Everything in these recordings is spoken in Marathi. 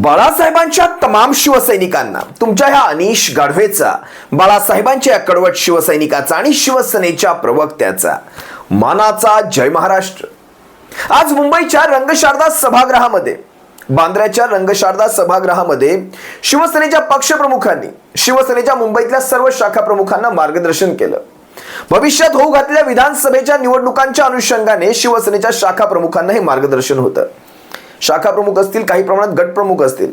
बाळासाहेबांच्या तमाम शिवसैनिकांना तुमच्या ह्या अनिश गाढवेचा, बाळासाहेबांच्या कडवट शिवसैनिकाचा आणि शिवसेनेच्या प्रवक्त्याचा मानाचा जय महाराष्ट्र। आज मुंबईच्या रंगशारदा सभागृहामध्ये, बांद्र्याच्या रंगशारदा सभागृहामध्ये शिवसेनेच्या पक्षप्रमुखांनी शिवसेनेच्या मुंबईतल्या सर्व शाखा प्रमुखांना मार्गदर्शन केलं। भविष्यात होऊ घातलेल्या विधानसभेच्या निवडणुकांच्या अनुषंगाने शिवसेनेच्या शाखा प्रमुखांना हे मार्गदर्शन होतं। शाखा प्रमुख असतील, काही प्रमाणात गट प्रमुख असतील,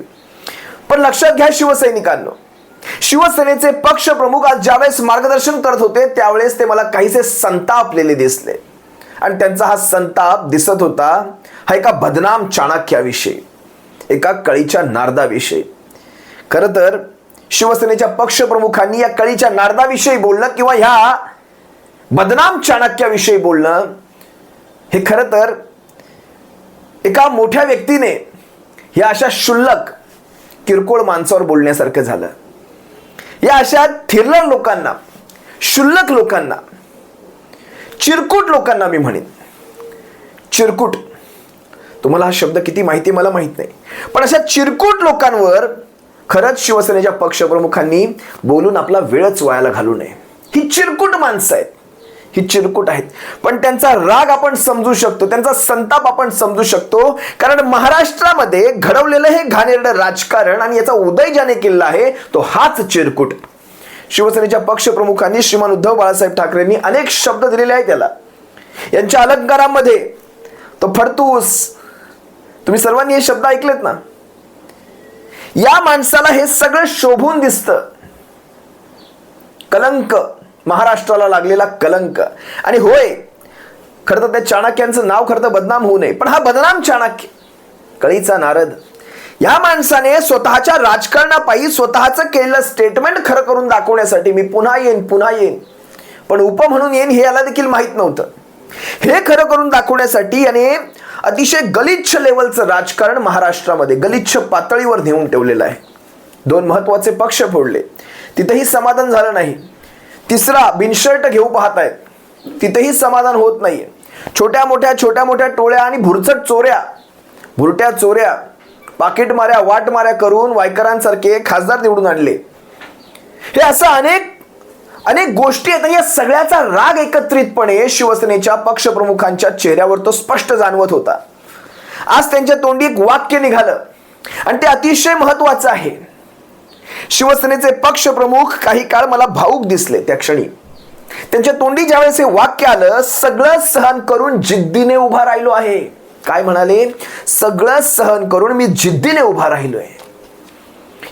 पण लक्षात घ्या शिवसैनिकांनो, शिवसेनेचे पक्ष प्रमुख आज ज्यावेळेस मार्गदर्शन करत होते त्यावेळेस ते मला काहीसे संतापलेले दिसले आणि त्यांचा हा संताप दिसत होता हा एका बदनाम चाणक्याविषयी, एका कळीच्या नारदाविषयी। खरं तर शिवसेनेच्या पक्ष प्रमुखांनी या कळीच्या नारदाविषयी बोलणं किंवा ह्या बदनाम चाणक्याविषयी बोलणं हे खरं तर एका मोठ्या व्यक्तीने या अशा क्षुल्लक किरकोळ माणसावर बोलण्यासारखं झालं। या अशा थिरलर लोकांना, क्षुल्लक लोकांना, चिरकुट लोकांना मी म्हणेन, चिरकुट, तुम्हाला हा शब्द किती माहिती मला माहित नाही, पण अशा चिरकुट लोकांवर खरंच शिवसेनेच्या पक्षप्रमुखांनी बोलून आपला वेळच वायाला घालू नये। ही चिरकुट माणसं आहेत, ही चिरकुट आहेत, पण त्यांचा राग आपण समजू शकतो, त्यांचा संताप आपण समजू शकतो, कारण महाराष्ट्रामध्ये घडवलेलं हे घाणेरडं राजकारण आणि याचा उदय ज्याने केलेला आहे तो हाच चिरकुट। शिवसेनेच्या पक्षप्रमुखांनी श्रीमान उद्धव बाळासाहेब ठाकरेंनी अनेक शब्द दिलेले आहेत त्याला, यांच्या अलंकारामध्ये तो फडतूस, तुम्ही सर्वांनी हे शब्द ऐकलेत ना। या माणसाला हे सगळं शोभून दिसतं, कलंक, महाराष्ट्राला लागलेला कलंक। आणि होय, खरं तर त्या चाणक्यांचं नाव खरं तर बदनाम होऊ नये, पण हा बदनाम चाणक्य, कळीचा नारद, या माणसाने स्वतःच्या राजकारणापायी स्वतःचं केलेलं स्टेटमेंट खरं करून दाखवण्यासाठी मी पुन्हा येईन, पण उप म्हणून येईन हे याला देखील माहित नव्हतं। हे खरं करून दाखवण्यासाठी याने अतिशय गलिच्छ लेवलचं राजकारण महाराष्ट्रामध्ये गलिच्छ पातळीवर नेऊन ठेवलेलं आहे। दोन महत्वाचे पक्ष फोडले, तिथेही समाधान झालं नाही। तिसरा बिनशर्ट घेऊ पाहतायत, तिथेही समाधान होत नाहीये। छोट्या मोठ्या टोळ्या आणि भुरट्या चोऱ्या, पाकिट माऱ्या, वाट माऱ्या करून वायकरांसारखे खासदार निवडून आणले। हे असं अनेक गोष्टी आहेत। या सगळ्याचा राग एकत्रितपणे शिवसेनेच्या पक्षप्रमुखांच्या चेहऱ्यावर तो स्पष्ट जाणवत होता। आज त्यांच्या तोंडी एक वाक्य निघालं आणि ते अतिशय महत्वाचं आहे। शिवसेनेचे पक्षप्रमुख काही काळ मला भावुक दिसले त्या क्षणी। त्यांच्या तोंडी ज्यावेळेस हे वाक्य आलं, सगळं सहन करून जिद्दीने उभा राहिलो आहे। काय म्हणाले? सगळं सहन करून मी जिद्दीने उभा राहिलोय।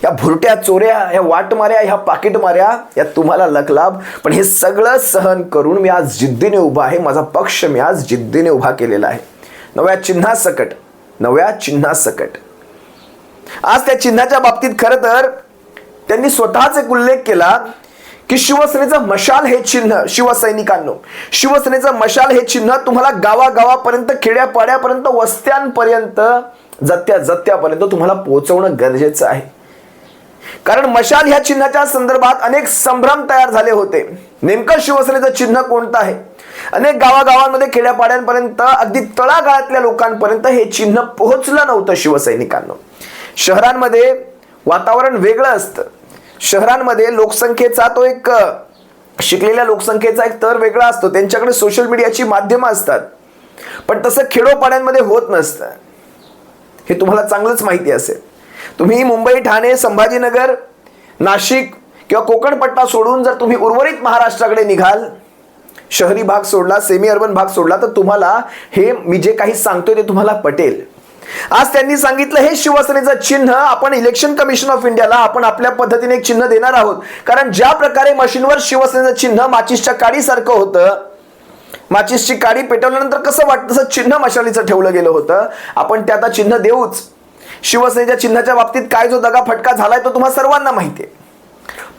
या भुरट्या चोऱ्या, या वाटमाऱ्या, ह्या पाकिट माऱ्या, या तुम्हाला लकलाभ, पण हे सगळं सहन करून मी आज जिद्दीने उभा आहे। माझा पक्ष मी आज जिद्दीने उभा केलेला आहे, नव्या चिन्हासकट। आज त्या चिन्हाच्या बाबतीत खरं तर त्यांनी स्वतःच एक उल्लेख केला की शिवसेनेचं मशाल हे चिन्ह, शिवसैनिकांनो, शिवसेनेचं मशाल हे चिन्ह तुम्हाला गावागावापर्यंत, खेड्यापाड्यापर्यंत, वस्त्यांपर्यंत, जत्त्यापर्यंत तुम्हाला पोहोचवणं गरजेचं आहे। कारण मशाल ह्या चिन्हाच्या संदर्भात अनेक संभ्रम तयार झाले होते। नेमकं शिवसेनेचं चिन्ह कोणतं आहे? अनेक गावागावांमध्ये, खेड्यापाड्यांपर्यंत, अगदी तळागाळातल्या लोकांपर्यंत हे चिन्ह पोहोचलं नव्हतं शिवसैनिकांनो। शहरांमध्ये वातावरण वेगळं असतं, शहरांमध्ये लोकसंख्येचा तो एक, शिकलेल्या लोकसंख्येचा एक तर वेगळा असतो, त्यांच्याकडे सोशल मीडियाची माध्यमं असतात, पण तसं खेडोपाड्यांमध्ये होत नसतं। हे तुम्हाला चांगलंच माहिती असेल। तुम्ही मुंबई, ठाणे, संभाजीनगर, नाशिक किंवा कोकणपट्टा सोडून जर तुम्ही उर्वरित महाराष्ट्राकडे निघाल, शहरी भाग सोडला, सेमी अर्बन भाग सोडला, तर तुम्हाला हे मी जे काही सांगतोय ते तुम्हाला पटेल। आज त्यांनी सांगितलं हे शिवसेनेचं चिन्ह आपण इलेक्शन कमिशन ऑफ इंडियाला आपण आपल्या पद्धतीने एक चिन्ह देणार आहोत। कारण ज्या प्रकारे मशीनवर शिवसेनेचं चिन्ह माचीसच्या काडीसारखं होतं, माचीसची काडी पेटवल्यानंतर कसं वाटतं तसं चिन्ह मशालीचं ठेवलं गेलं होतं, आपण ते आता चिन्ह देऊच। शिवसेनेच्या चिन्हाच्या बाबतीत काय जो दगाफटका झालाय तो तुम्हाला सर्वांना माहिती आहे।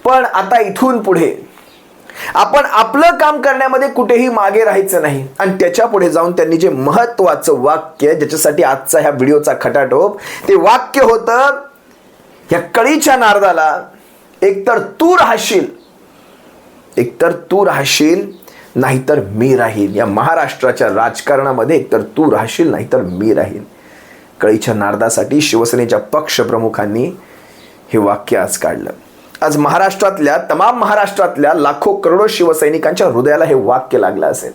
पण आता इथून पुढे आपण आपलं काम करण्यामध्ये कुठेही मागे राहायचं नाही। आणि त्याच्या पुढे जाऊन त्यांनी जे महत्वाचं वाक्य, ज्याच्यासाठी आजचा ह्या व्हिडिओचा खटाटोप, ते वाक्य होतं, या कळीच्या नारदाला एकतर तू राहशील नाहीतर मी राहील। या महाराष्ट्राच्या राजकारणामध्ये एकतर तू राहशील नाहीतर मी राहील। कळीच्या नारदासाठी शिवसेनेच्या पक्षप्रमुखांनी हे वाक्य आज काढलं. आज महाराष्ट्रातल्या लाखो करोडो शिवसैनिकांच्या हृदयाला हे वाक्य लागलं असेल.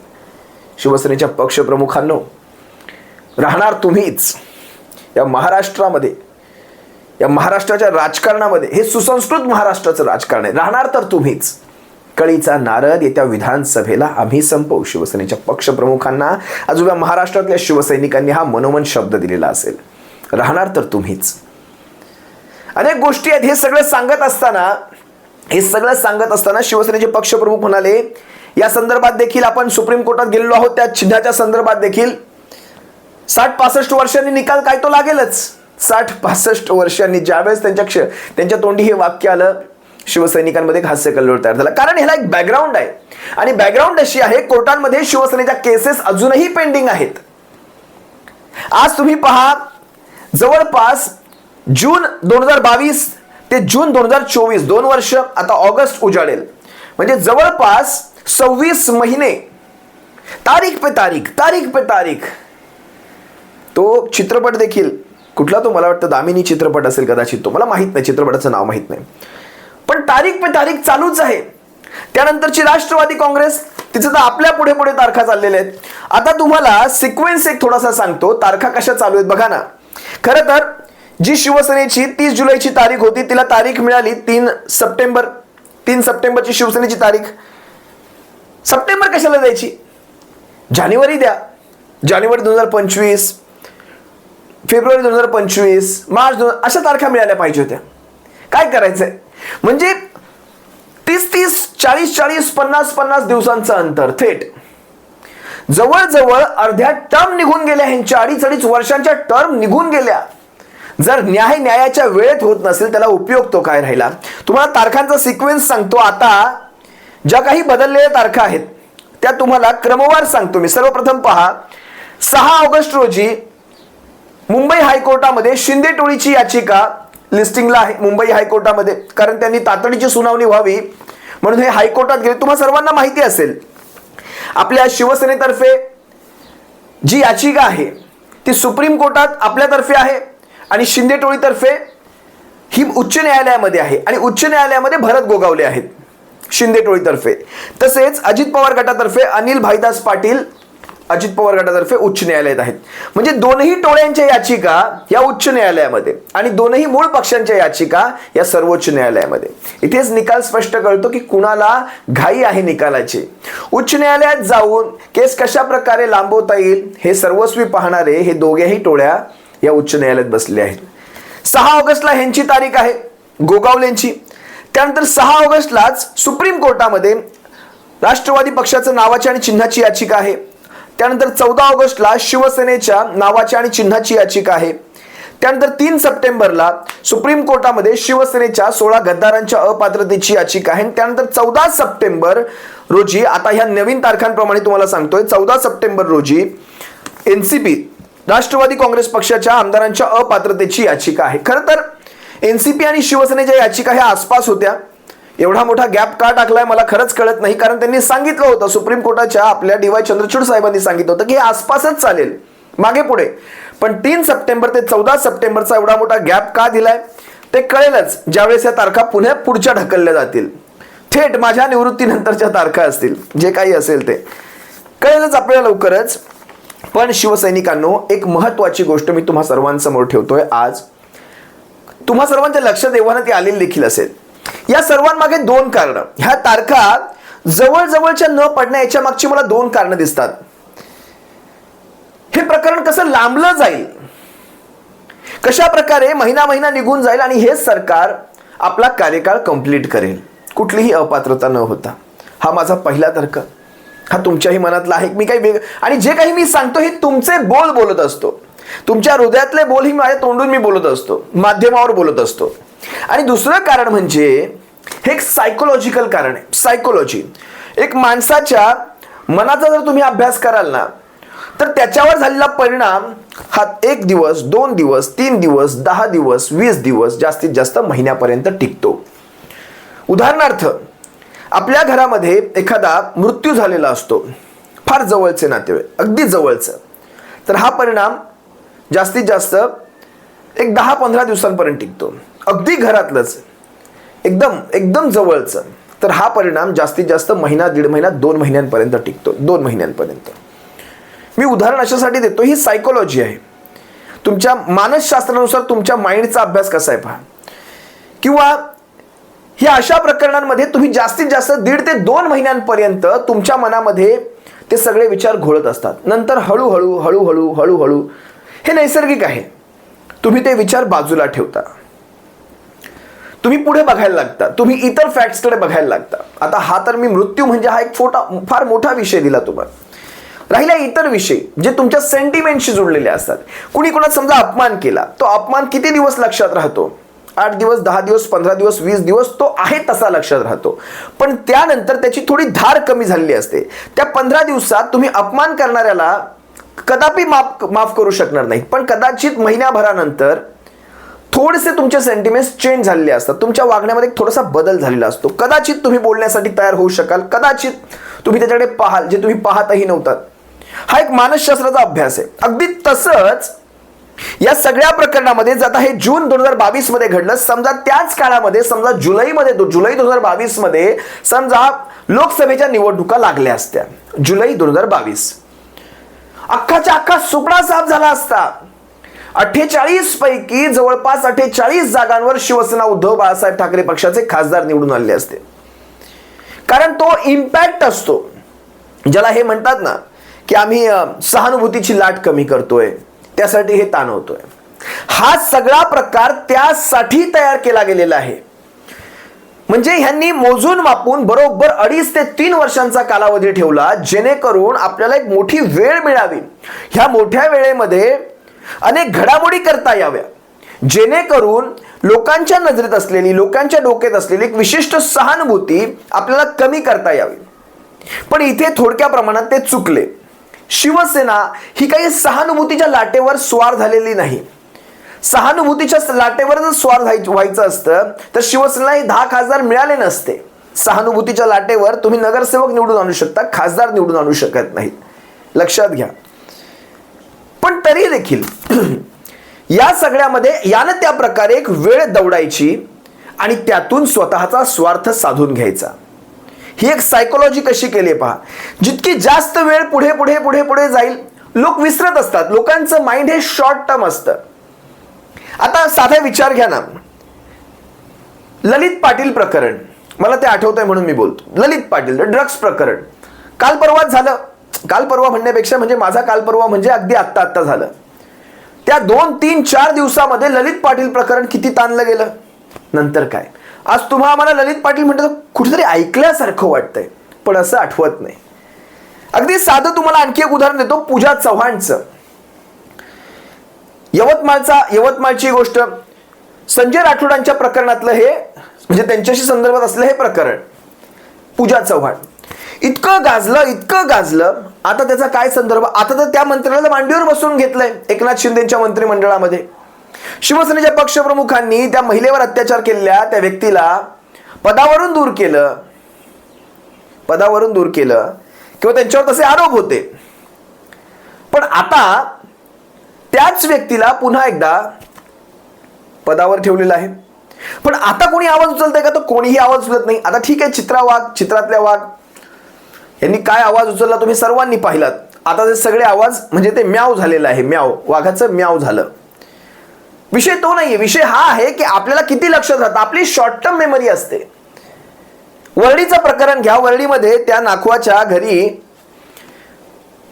शिवसेनेच्या पक्षप्रमुखांनो, राहणार तुम्हीच या महाराष्ट्रामध्ये, या महाराष्ट्राच्या राजकारणामध्ये. हे सुसंस्कृत महाराष्ट्राचं राजकारण आहे. राहणार तर तुम्हीच. कळीचा नारद येत्या विधानसभेला आम्ही संपवू. शिवसेनेच्या पक्षप्रमुखांना आज उभ्या महाराष्ट्रातल्या शिवसैनिकांनी हा मनोमन शब्द दिलेला असेल. राहणार तर तुम्हीच. अनेक गोष्टी आहेत. हे सगळं सांगत असताना शिवसेनेचे पक्षप्रमुख म्हणाले, या संदर्भात देखील आपण सुप्रीम कोर्टात गेलेलो आहोत. त्या चिन्हाच्या संदर्भात देखील 60-65 वर्षांनी निकाल काय तो लागेलच. 60-65 वर्षांनी ज्यावेळेस त्यांच्या तोंडी हे वाक्य आलं, शिवसैनिकांमध्ये हास्य कल्लोळ तयार झाला. कारण ह्याला एक बॅकग्राऊंड आहे, आणि बॅकग्राऊंड अशी आहे, कोर्टांमध्ये शिवसेनेच्या केसेस अजूनही पेंडिंग आहेत. आज तुम्ही पहा, जवळपास जून 2022 ते जून 2024 2 वर्ष, आता ऑगस्ट उजाडेल, म्हणजे जवळपास 26 महिने तारीख पे तारीख. तो चित्रपट देखील कुठला, तो मला वाटतं दामिनी चित्रपट असेल कदाचित, तो मला माहित नाही, चित्रपटाचं नाव माहित नाही, पण तारीख पे तारीख चालूच आहे. त्यानंतरची राष्ट्रवादी काँग्रेस, तिचं तर आपल्या पुढे तारखा चाललेल्या आहेत. आता तुम्हाला सिक्वेन्स एक थोडासा सांगतो, तारखा कशा चालू आहेत बघा ना. खरं तर जी शिवसेनेची 30 जुलैची तारीख होती, तिला तारीख मिळाली 3 सप्टेंबरची शिवसेनेची तारीख. सप्टेंबर कशाला द्यायची? जानेवारी द्या. जानेवारी 2025, फेब्रुवारी 2025, मार्च अशा तारखा मिळाल्या पाहिजे होत्या. काय करायचंय म्हणजे 30-30, 40-40, 50-50 दिवसांचं अंतर, थेट जवळजवळ अर्ध्या टर्म निघून गेल्या. ह्यांच्या 2.5 वर्षांच्या टर्म निघून गेल्या. जर न्यायाच्या वेळेत होत नसेल, त्याला उपयोग तो काय राहिला? तुम्हाला तारखांचा सिक्वेन्स सांगतो. आता ज्या काही बदललेल्या तारखा आहेत त्या तुम्हाला क्रमवार सांगतो मी. सर्वप्रथम पहा, 6 ऑगस्ट रोजी मुंबई हायकोर्टामध्ये शिंदे टोळीची याचिका लिस्टिंगला आहे मुंबई हायकोर्टामध्ये, कारण त्यांनी तातडीची सुनावणी व्हावी म्हणून हे हायकोर्टात गेले. तुम्हा सर्वांना माहिती असेल, आपल्या शिवसेनेतर्फे जी याचिका आहे ती सुप्रीम कोर्टात आपल्यातर्फे आहे, आणि शिंदे टोळीतर्फे ही उच्च न्यायालयामध्ये आहे, आणि उच्च न्यायालयामध्ये भरत गोगावले आहेत शिंदे टोळीतर्फे. तसेच अजित पवार गटातर्फे अनिल भाईदास पाटील अजित पवार गटातर्फे उच्च न्यायालयात आहेत. म्हणजे दोनही टोळ्यांच्या याचिका या उच्च न्यायालयामध्ये, आणि दोनही मूळ पक्षांच्या याचिका या सर्वोच्च न्यायालयामध्ये. इथेच निकाल स्पष्ट कळतो की कुणाला घाई आहे निकालाची. उच्च न्यायालयात जाऊन केस कशा प्रकारे लांबवता येईल हे सर्वस्वी पाहणारे हे दोघेही टोळ्या या उच्च न्यायालयात बसले आहेत. 6 ऑगस्टला ह्यांची तारीख आहे, गोगावलेंची. त्यानंतर 6 ऑगस्टलाच सुप्रीम कोर्टामध्ये राष्ट्रवादी पक्षाचं नावाची आणि चिन्हाची याचिका आहे. त्यानंतर 14 ऑगस्टला शिवसेनेच्या नावाची आणि चिन्हाची याचिका आहे. त्यानंतर 3 सप्टेंबरला सुप्रीम कोर्टामध्ये शिवसेनेच्या 16 गद्दारांच्या अपात्रतेची याचिका आहे. त्यानंतर 14 सप्टेंबर रोजी, आता ह्या नवीन तारखांप्रमाणे तुम्हाला सांगतोय, 14 सप्टेंबर रोजी एनसीपी राष्ट्रवादी काँग्रेस पक्षाच्या आमदारांच्या अपात्रतेची याचिका आहे. खरं तर एनसीपी आणि शिवसेनेच्या याचिका ह्या आसपास होत्या. एवढा मोठा गॅप का टाकलाय मला खरंच कळत नाही, कारण त्यांनी सांगितलं होतं, सुप्रीम कोर्टाच्या आपल्या DY चंद्रचूड साहेबांनी सांगितलं होतं की हे आसपासच चालेल, मागे पुढे. पण 3 सप्टेंबर ते 14 सप्टेंबरचा एवढा मोठा गॅप का दिलाय ते कळेलच ज्यावेळेस या तारखा पुढच्या ढकलल्या जातील. थेट माझ्या निवृत्तीनंतरच्या तारखा असतील, जे काही असेल ते कळेलच आपल्याला लवकरच. पण शिवसैनिकांनो, एक महत्वाची गोष्ट मी तुम्हा सर्वांसमोर ठेवतोय आज. तुम्हा सर्वांच्या लक्षात येऊन ती आलेली देखील असेल. या सर्वांमागे 2 कारण, ह्या तारखा जवळजवळच्या न पडण्या याच्या मागची मला 2 कारण दिसतात. हे प्रकरण कसं लांबलं जाईल, कशा प्रकारे महिना निघून जाईल, आणि हे सरकार आपला कार्यकाळ कंप्लीट करेल कुठलीही अपात्रता न होता. हा माझा पहिला तर्क. हा तुमच्याही मनातला आहे. मी काही आणि जे काही मी सांगतो हे तुमचे बोल बोलत असतो, तुमच्या हृदयातले बोल ही माझ्या तोंडून मी बोलत असतो, माध्यमावर बोलत असतो. आणि दुसरं कारण म्हणजे हे एक सायकोलॉजिकल कारण आहे. सायकोलॉजी, एक माणसाच्या मनाचा जर तुम्ही अभ्यास कराल ना, तर त्याच्यावर झालेला परिणाम हा 1 दिवस, 2 दिवस, 3 दिवस, 10 दिवस, 20 दिवस, जास्तीत जास्त महिन्यापर्यंत टिकतो. उदाहरणार्थ, आपल्या घरामध्ये एखादा मृत्यू झालेला असतो, फार जवळचे नातेवाईक, अगदी जवळचं, तर हा परिणाम जास्तीत जास्त एक 10-15 दिवसांपर्यंत टिकतो. अगदी घरातलंच एकदम एकदम जवळचं तर हा परिणाम जास्तीत जास्त महिना, दीड महिना, 2 महिन्यांपर्यंत टिकतो. 2 महिन्यांपर्यंत. मी उदाहरण अशासाठी देतो, ही सायकोलॉजी आहे. तुमच्या मानसशास्त्रानुसार तुमच्या माइंडचा अभ्यास कसा आहे पहा. किंवा ह्या अशा प्रकरणांमध्ये तुम्ही जास्तीत जास्त 1.5 ते 2 महिन्यांपर्यंत तुमच्या मनामध्ये ते सगळे विचार घोळत असतात. नंतर हळूहळू हळूहळू हळूहळू हे नैसर्गिक आहे, तुम्ही ते विचार बाजूला ठेवता. तुम्ही पुढे बघायला लागता, तुम्ही इतर फॅक्ट्सकडे बघायला लागता. आता हा तर मी मृत्यू म्हणजे हा एक फार मोठा विषय दिला तुम्हाला. राहिला इतर विषय जे तुमच्या सेंटिमेंटशी जुळलेले असतात. कुणी कोणाचा समजा अपमान केला, तो अपमान किती दिवस लक्षात राहतो? 8 दिवस, 10 दिवस, 15 दिवस, 20 दिवस तो आहे तसा लक्षात राहतो. पण त्यानंतर त्याची थोडी धार कमी झालेली असते. त्या 15 दिवसात तुम्ही अपमान करणाऱ्याला कदापि माफ करू शकणार नाही, पण कदाचित महिन्याभरानंतर थोडेसे तुमचे सेंटिमेंट्स चेंज झालेले असतात. तुमच्या वागण्यामध्ये थोडासा बदल झालेला असतो. कदाचित तुम्ही बोलण्यासाठी तयार होऊ शकाल, कदाचित तुम्ही त्याच्याकडे पाहाल जे तुम्ही पाहतही नव्हतात. हा एक मानसशास्त्राचा अभ्यास आहे. अगदी तसंच या सगळ्या प्रकरणामध्ये आता हे जून 2022 मध्ये घडलं. समजा त्याच काळामध्ये, समजा जुलै 2022 मध्ये समजा लोकसभेच्या निवडणुका लागल्या असत्या. जुलै 2022 अख्खाच्या अख्खा सुपडा साफ झाला असता. 48 पैकी जवळपास 48 जागांवर शिवसेना उद्धव बाळासाहेब ठाकरे पक्षाचे खासदार निवडून आले असते. कारण तो इम्पॅक्ट असतो, ज्याला हे म्हणतात ना की आम्ही सहानुभूतीची लाट कमी करतोय, त्यासाठी हे ताण होतोय. हा सगळा प्रकार त्यासाठी तयार केला गेलेला आहे. म्हणजे ह्यांनी मोजून मापून बरोबर 2.5 ते 3 वर्षांचा कालावधी ठेवला, जेणेकरून आपल्याला एक मोठी वेळ मिळावी. ह्या मोठ्या वेळेमध्ये अनेक घडामोडी करता याव्या, जेणेकरून लोकांच्या नजरेत असलेली, लोकांच्या डोक्यात असलेली एक विशिष्ट सहानुभूती आपल्याला कमी करता यावी. पण इथे थोडक्या प्रमाणात ते चुकले. शिवसेना ही काही सहानुभूतीच्या लाटेवर स्वार झालेली नाही. सहानुभूतीच्या लाटेवर जर स्वार व्हायचं असतं तर शिवसेनेला हे 10 खासदार मिळाले नसते. सहानुभूतीच्या लाटेवर तुम्ही नगरसेवक निवडून आणू शकता, खासदार निवडून आणू शकत नाहीत, लक्षात घ्या. पण तरी देखील या सगळ्यामध्ये यानं त्या प्रकारे एक वेळ दौडायची आणि त्यातून स्वतःचा स्वार्थ साधून घ्यायचा. ही एक सायकोलॉजी कशी केली पहा. जितकी जास्त वेळ पुढे पुढे पुढे पुढे जाईल, लोक विसरत असतात. लोकांचं माइंड हे शॉर्ट टर्म असतं. आता साधा विचार घ्या ना, ललित पाटील प्रकरण, मला ते आठवतंय म्हणून मी बोलतो. ललित पाटील ड्रग्स प्रकरण काल परवाच झालं. काल परवा म्हणण्यापेक्षा म्हणजे माझा काल परवा म्हणजे अगदी आत्ता झालं. त्या 2, 3, 4 दिवसामध्ये ललित पाटील प्रकरण किती ताणलं गेलं. नंतर काय, आज तुम्हाला आम्हाला ललित पाटील म्हणतात कुठेतरी ऐकल्यासारखं वाटतंय, पण असं आठवत नाही. अगदी साधं तुम्हाला आणखी एक उदाहरण देतो, पूजा चव्हाणचं. यवतमाळची गोष्ट, संजय राठोडांच्या प्रकरणातलं हे, म्हणजे त्यांच्याशी संदर्भात असलेलं हे प्रकरण. पूजा चव्हाण इतकं गाजलं. आता त्याचा काय संदर्भ? आता तर त्या मंत्र्याला मांडीवर बसवून घेतलंय एकनाथ शिंदेच्या मंत्रिमंडळामध्ये. शिवसेनेच्या पक्षप्रमुखांनी त्या महिलेवर अत्याचार केलेल्या त्या व्यक्तीला पदावरून दूर केलं किंवा त्यांच्यावर तसे आरोप होते. पण आता त्याच व्यक्तीला पुन्हा एकदा पदावर ठेवलेलं आहे. पण आता कोणी आवाज उचलतंय का? तर कोणीही आवाज उचलत नाही. आता ठीक आहे, चित्रातल्या वाघ यांनी काय आवाज उचलला तुम्ही सर्वांनी पाहिलात. आता ते सगळे आवाज म्हणजे ते म्याव झालेलं आहे, वाघाचं म्याव झालं. विषय तो नाहीये. विषय हा आहे की आपल्याला किती लक्षात राहतं. आपली शॉर्ट टर्म मेमरी असते. वर्डीचं प्रकरण घ्या. वर्डीमध्ये त्या नाखवाच्या घरी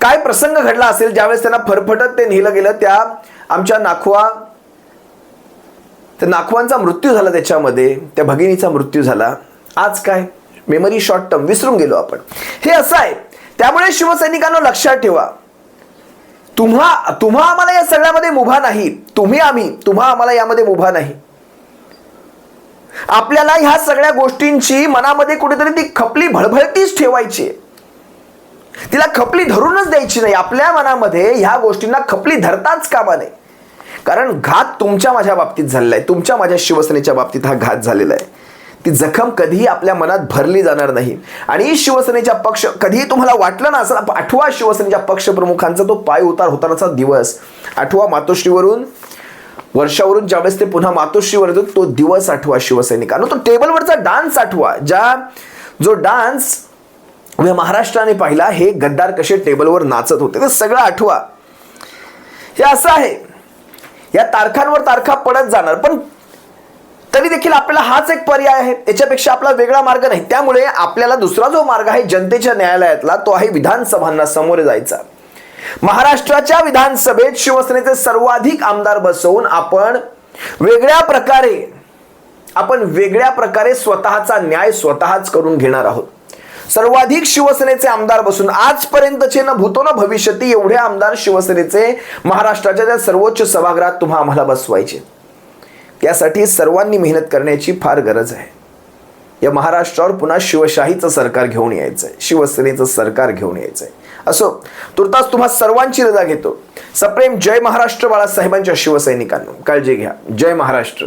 काय प्रसंग घडला असेल, ज्यावेळेस त्यांना फरफटत ते नेलं गेलं. त्या आमच्या नाखवांचा मृत्यू झाला, त्याच्यामध्ये त्या भगिनीचा मृत्यू झाला. आज काय, मेमरी शॉर्ट टर्म, विसरून गेलो आपण. हे असं आहे. त्यामुळे शिवसैनिकांना लक्षात ठेवा, तुम्हा आम्हाला या सगळ्यामध्ये मुभा नाही. तुम्हा आम्हाला यामध्ये मुभा नाही. आपल्याला ह्या सगळ्या गोष्टींची मनामध्ये कुठेतरी ती खपली भळभळतीच ठेवायची, तिला खपली धरूनच द्यायची नाही. आपल्या मनामध्ये ह्या गोष्टींना खपली धरताच कामा नये. कारण घात तुमच्या माझ्या बाबतीत झालेला आहे, तुमच्या माझ्या शिवसेनेच्या बाबतीत हा घात झालेला आहे. ती जखम कधीही आपल्या मनात भरली जाणार नाही. आणि शिवसेनेच्या पक्ष, कधीही तुम्हाला वाटलं ना असं, आठवा शिवसेनेच्या पक्षप्रमुखांचा तो पाय उतार होतानाचा दिवस, आठवा मातोश्रीवरून, वर्षावरून ज्यावेळेस ते पुन्हा मातोश्रीवर येतो तो दिवस आठवा शिवसैनिकांनो. तो टेबलवरचा डान्स आठवा, जो डान्स महाराष्ट्राने पाहिला, हे गद्दार कसे टेबलवर नाचत होते, ते सगळं आठवा. हे असं आहे, या तारखांवर तारखा पडत जाणार, पण तरी देखील आपल्याला हाच एक पर्याय आहे, याच्यापेक्षा आपला वेगळा मार्ग नाही. त्यामुळे आपल्याला दुसरा जो मार्ग आहे जनतेच्या न्यायालयातला, तो आहे विधानसभांना सामोरे जायचा. महाराष्ट्राच्या विधानसभेत शिवसेनेचे सर्वाधिक आमदार बसवून आपण वेगळ्या प्रकारे स्वतःचा न्याय स्वतःच करून घेणार आहोत. सर्वाधिक शिवसेनेचे आमदार बसून, आजपर्यंतचे न भूतो न भविष्यती एवढे आमदार शिवसेनेचे महाराष्ट्राच्या त्या सर्वोच्च सभागृहात तुम्हा आम्हाला बसवायचे. यासाठी सर्वांनी मेहनत करण्याची फार गरज आहे. या महाराष्ट्रावर पुन्हा शिवशाहीचं सरकार घेऊन यायचंय, शिवसेनेचं सरकार घेऊन यायचंय. असो, तुर्तास तुम्हा सर्वांची रजा घेतो. सप्रेम जय महाराष्ट्र बाळासाहेबांच्या शिवसैनिकांनो, काळजी घ्या. जय महाराष्ट्र.